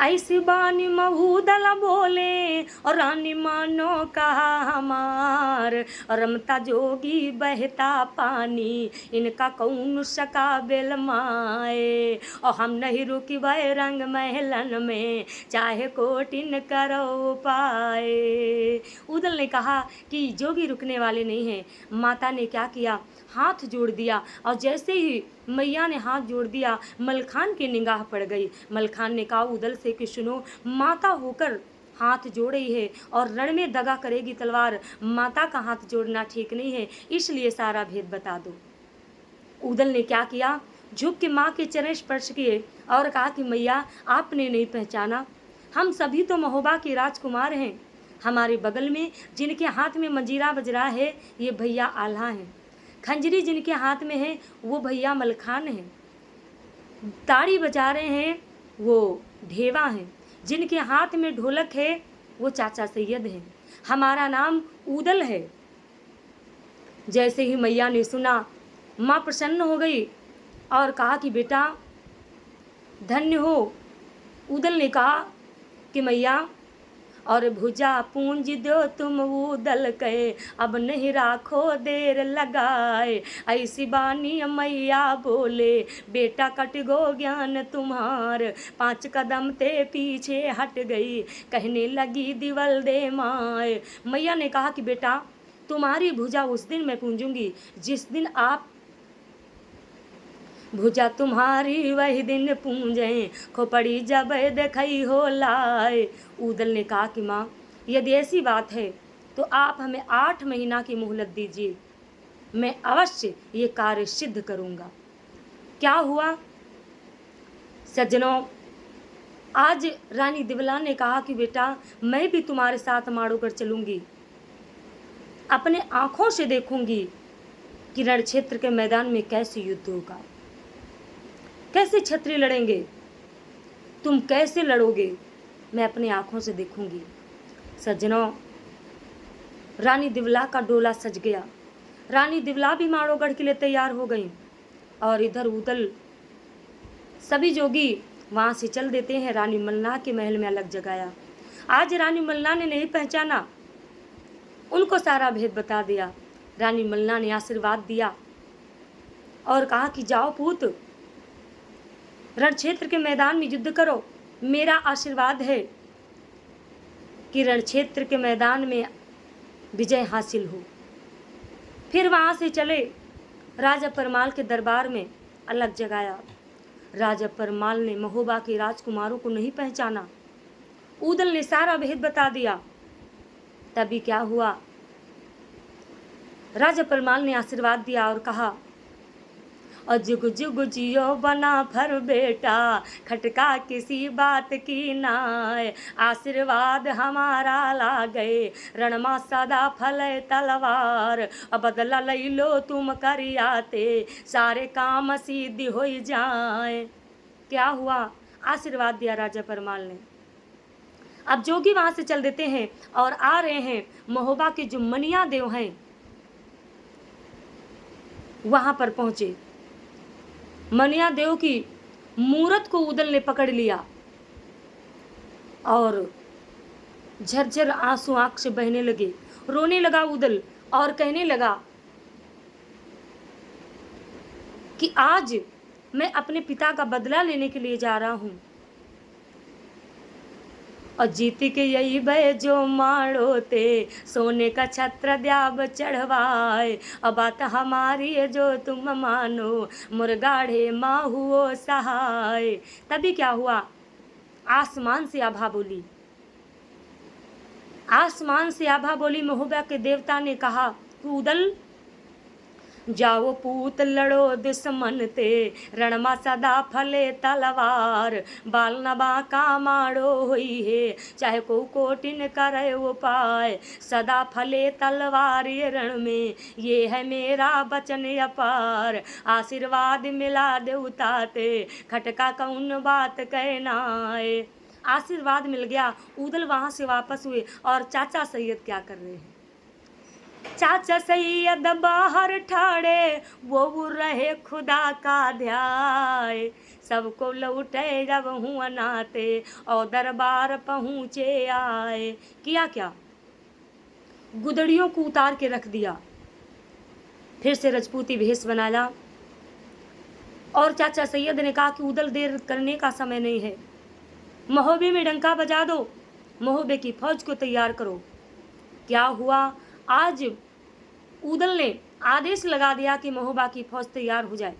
ऐसी बानी महूदल बोले और रानी मानो कहा हमार, रमता जोगी बहता पानी इनका कौन सका बेल माए। और हम नहीं रुकी वह रंग महलन में चाहे कोटिन करो पाए। उदल ने कहा कि जोगी रुकने वाले नहीं हैं। माता ने क्या किया, हाथ जोड़ दिया और जैसे ही मैया ने हाथ जोड़ दिया मलखान की निगाह पड़ गई। मलखान ने कहा उदल से कि सुनो, माता होकर हाथ जोड़ रही है और रण में दगा करेगी तलवार, माता का हाथ जोड़ना ठीक नहीं है, इसलिए सारा भेद बता दो। उदल ने क्या किया, झुक के माँ के चरण स्पर्श किए और कहा कि मैया आपने नहीं पहचाना, हम सभी तो महोबा के राजकुमार हैं। हमारे बगल में जिनके हाथ में मंजीरा बज रहा है ये भैया आल्हा हैं, खंजरी जिनके हाथ में है वो भैया मलखान हैं, ताड़ी बजा रहे हैं वो ढेवा हैं, जिनके हाथ में ढोलक है वो चाचा सैयद हैं, हमारा नाम उदल है। जैसे ही मैया ने सुना माँ प्रसन्न हो गई और कहा कि बेटा धन्य हो। उदल ने कहा कि मैया और भुजा पूंज दो तुम उदल के, अब नहीं राखो देर लगाए। ऐसी बानी मैया बोले बेटा कट गो ज्ञान तुम्हार, 5 कदम ते पीछे हट गई कहने लगी दिवल दे माए। मैया ने कहा कि बेटा तुम्हारी भुजा उस दिन मैं पूंजूंगी जिस दिन आप भुजा तुम्हारी वही दिन पूंजें, खोपड़ी जब देखई हो लाए। उदल ने कहा कि माँ यदि ऐसी बात है तो आप हमें 8 महीना की मोहलत दीजिए, मैं अवश्य ये कार्य सिद्ध करूँगा। क्या हुआ सज्जनों, आज रानी दिवला ने कहा कि बेटा मैं भी तुम्हारे साथ माड़ोगढ़ चलूँगी, अपने आँखों से देखूँगी कि रण क्षेत्र के मैदान में कैसे युद्ध होगा, कैसे क्षत्रिय लड़ेंगे, तुम कैसे लड़ोगे, मैं अपनी आंखों से देखूंगी। सज्जनों, रानी दिवला का डोला सज गया, रानी दिवला भी माड़ोगढ़ के लिए तैयार हो गई और इधर उदल सभी जोगी वहां से चल देते हैं। रानी मलना के महल में अलग जगाया। आज रानी मलना ने नहीं पहचाना, उनको सारा भेद बता दिया। रानी मलना ने आशीर्वाद दिया और कहा कि जाओ पूत, रण क्षेत्र के मैदान में युद्ध करो, मेरा आशीर्वाद है कि रण क्षेत्र के मैदान में विजय हासिल हो। फिर वहां से चले, राजा परमाल के दरबार में अलग जगाया। राजा परमाल ने महोबा के राजकुमारों को नहीं पहचाना, उदल ने सारा भेद बता दिया। तभी क्या हुआ, राजा परमाल ने आशीर्वाद दिया और कहा जुग जुग जियो बना भर बेटा, खटका किसी बात की नाय। आशीर्वाद हमारा ला गए, रणमा सदा फले तलवार। अब बदला लई लो तुम करियाते, सारे काम सिद्धि हो जाए। क्या हुआ, आशीर्वाद दिया राजा परमाल ने। अब जोगी वहां से चल देते हैं और आ रहे हैं महोबा के जो मनिया देव हैं वहां पर पहुंचे। मनिया देव की मूरत को उदल ने पकड़ लिया और झरझर आंसू आंख से बहने लगे। रोने लगा उदल और कहने लगा कि आज मैं अपने पिता का बदला लेने के लिए जा रहा हूं और जीत के यही भय जो माड़ोते, सोने का छत्र द्याब चढ़वाए। अब बात हमारी है जो तुम मानो, मुरगाढ़े माहुओ सहाय। तभी क्या हुआ, आसमान से आभा बोली, आसमान से आभा बोली। महोबा के देवता ने कहा तू उदल जाओ पूत लड़ो दुश्मन ते, रणमा सदा फले तलवार। बाल नबा का माड़ो हुई है, चाहे को कोटिन करे उपाय। सदा फले तलवार ये रण में, ये है मेरा वचन अपार। आशीर्वाद मिला देवता ते, खटका कौन बात कहना है। आशीर्वाद मिल गया। उदल वहां से वापस हुए और चाचा सैयद क्या कर रहे हैं, चाचा सैयद बाहर ठाड़े, वो रहे खुदा का ध्याय। सबको लौटे जब हूँ अनाते, और दरबार पहुँचे आए। किया क्या? गुदड़ियों को उतार के रख दिया, फिर से रजपूती भेष बनाया। और चाचा सैयद ने कहा कि उदल देर करने का समय नहीं है, महोबे में डंका बजा दो, महोबे की फौज को तैयार करो। क्या हुआ? आज उदल ने आदेश लगा दिया कि महोबा की फौज तैयार हो जाए।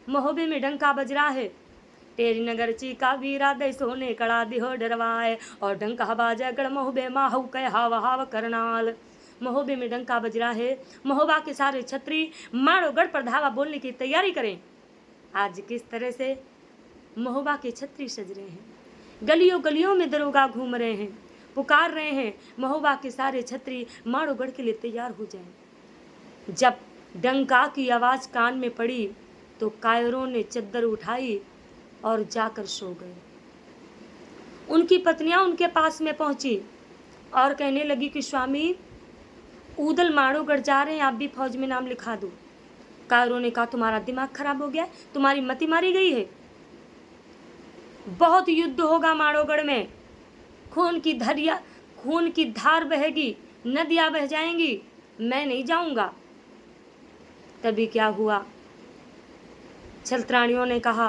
महोबे में डंका बज रहा है, तेरी नगर चीका वीरा दे सोने कड़ा दिहो डरवाए, और डंका बाजा गढ़ महोबे माहू कह हाव हाव करनाल। महोबे में डंका बज रहा है, महोबा के सारे छत्री मारो गढ़ पर धावा बोलने की तैयारी करें। आज किस तरह से महोबा के छत्री सज रहे हैं, गलियों गलियों में दरोगा घूम रहे हैं, पुकार रहे हैं महोबा के सारे छत्री माड़ोगढ़ के लिए तैयार हो जाएं। जब डंका की आवाज़ कान में पड़ी तो कायरों ने चद्दर उठाई और जाकर सो गए। उनकी पत्नियां उनके पास में पहुंची और कहने लगी कि स्वामी, उदल माड़ोगढ़ जा रहे हैं, आप भी फौज में नाम लिखा दो। कायरों ने कहा, तुम्हारा दिमाग खराब हो गया, तुम्हारी मति मारी गई है, बहुत युद्ध होगा माड़ोगढ़ में, खून की धार बहेगी, नदियां बह जाएंगी, मैं नहीं जाऊंगा। तभी क्या हुआ? छलत्राणियों ने कहा,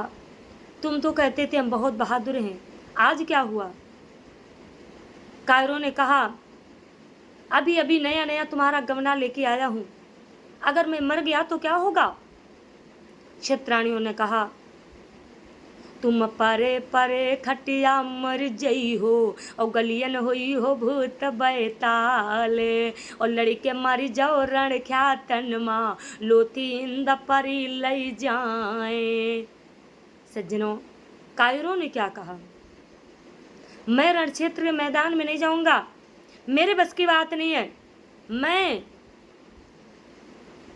तुम तो कहते थे हम बहुत बहादुर हैं, आज क्या हुआ? कायरों ने कहा, अभी अभी नया नया तुम्हारा गवना लेके आया हूं, अगर मैं मर गया तो क्या होगा? छलत्राणियों ने कहा, तुम परे परे खटिया मर जई हो, और गलियन हुई हो भूत बैताल, और लड़के मर जाओ रण ख्यातन माँ, लोथी इंद परी लई जाए। सज्जनों, कायरों ने क्या कहा? मैं रण क्षेत्र मैदान में नहीं जाऊंगा, मेरे बस की बात नहीं है। मैं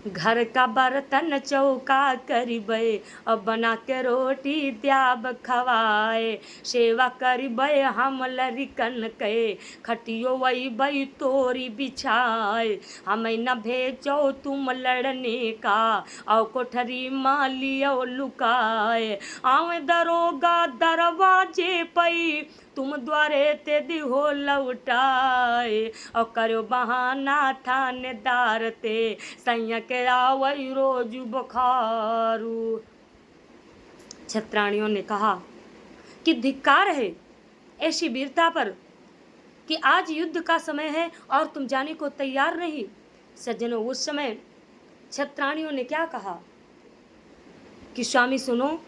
घर का बर्तन चौका करिबे, और बना के रोटी द्याब खवाए, सेवा करिबे हम लरिकन के, खटियो वही बई तोरी बिछाए, हमें न भेजो तुम लड़ने का, और कोठरी मालियो लुकाए, आवे दरोगा दरवाजे पई, तुम द्वारे ते दिहो लौटाए, और करो बहाना थानेदार ते, सैया के आवई रोज बुखारू। छत्राणियों ने कहा कि धिक्कार है ऐसी वीरता पर कि आज युद्ध का समय है और तुम जाने को तैयार नहीं। सज्जनों, उस समय छत्राणियों ने क्या कहा कि स्वामी सुनो,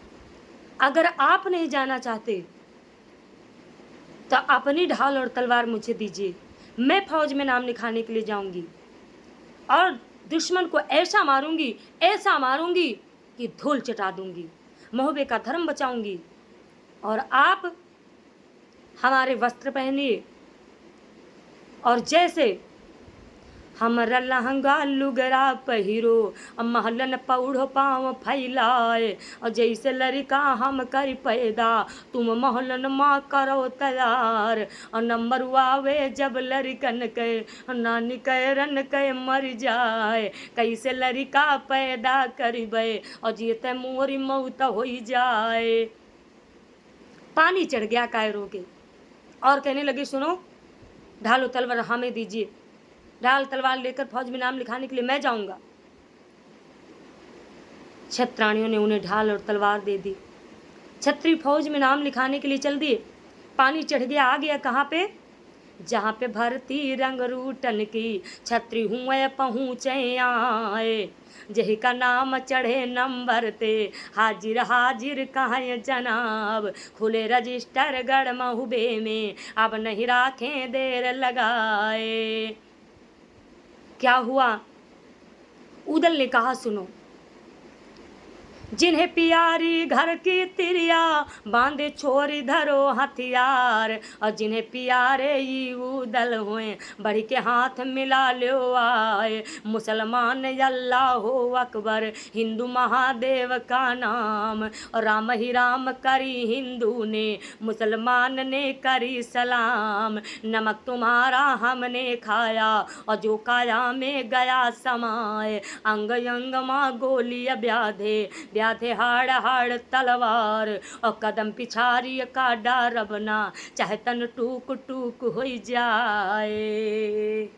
अगर आप नहीं जाना चाहते तो अपनी ढाल और तलवार मुझे दीजिए, मैं फौज में नाम लिखाने के लिए जाऊंगी और दुश्मन को ऐसा मारूंगी कि धूल चटा दूंगी, महोबे का धर्म बचाऊंगी, और आप हमारे वस्त्र पहनिए, और जैसे हमरा लहंगा लुगरा पहिरो, महलन पौढ़ो पाँव फैलाए, और जैसे लड़का हम कर पैदा, तुम महलन माँ करो तैयार, और नंबर आवे जब लड़कन के, नानी कैरन के मर जाए, कैसे लड़का पैदा करिबे, और जीते मोरी मौत हो जाए। पानी चढ़ गया कायरों के और कहने लगे, सुनो, ढालो तलवार हमें दीजिए, ढाल तलवार लेकर फौज में नाम लिखाने के लिए मैं जाऊंगा। छत्राणियों ने उन्हें ढाल और तलवार दे दी। छत्री फौज में नाम लिखाने के लिए चल दिए। पानी चढ़ गया, आ गया कहाँ पे? जहाँ पे भर्ती रंग रूटन की, छत्री हुए पहुँचे आए, जही का नाम चढ़े नंबर ते, हाजिर हाजिर कहाँ जनाब, खुले रजिस्टर गढ़ महोबे में, अब नहीं राखें देर लगाए। क्या हुआ? उदल ने कहा, सुनो, जिन्हें प्यारी घर की तिरिया, बांधे छोरी धरो हथियार, और जिन्हें प्यारे ये उदल हुए, बढ़ी के हाथ मिला लो आए, मुसलमान अल्लाह हो अकबर, हिंदू महादेव का नाम, और राम ही राम करी हिंदू ने, मुसलमान ने करी सलाम, नमक तुम्हारा हमने खाया, और जो काया में गया समाए, अंग अंग माँ गोली ब्याधे, व्याधे हाड़ हाड़ तलवार और कदम पिछारी का डरब ना चाहे तन टूक टूक हो जाए।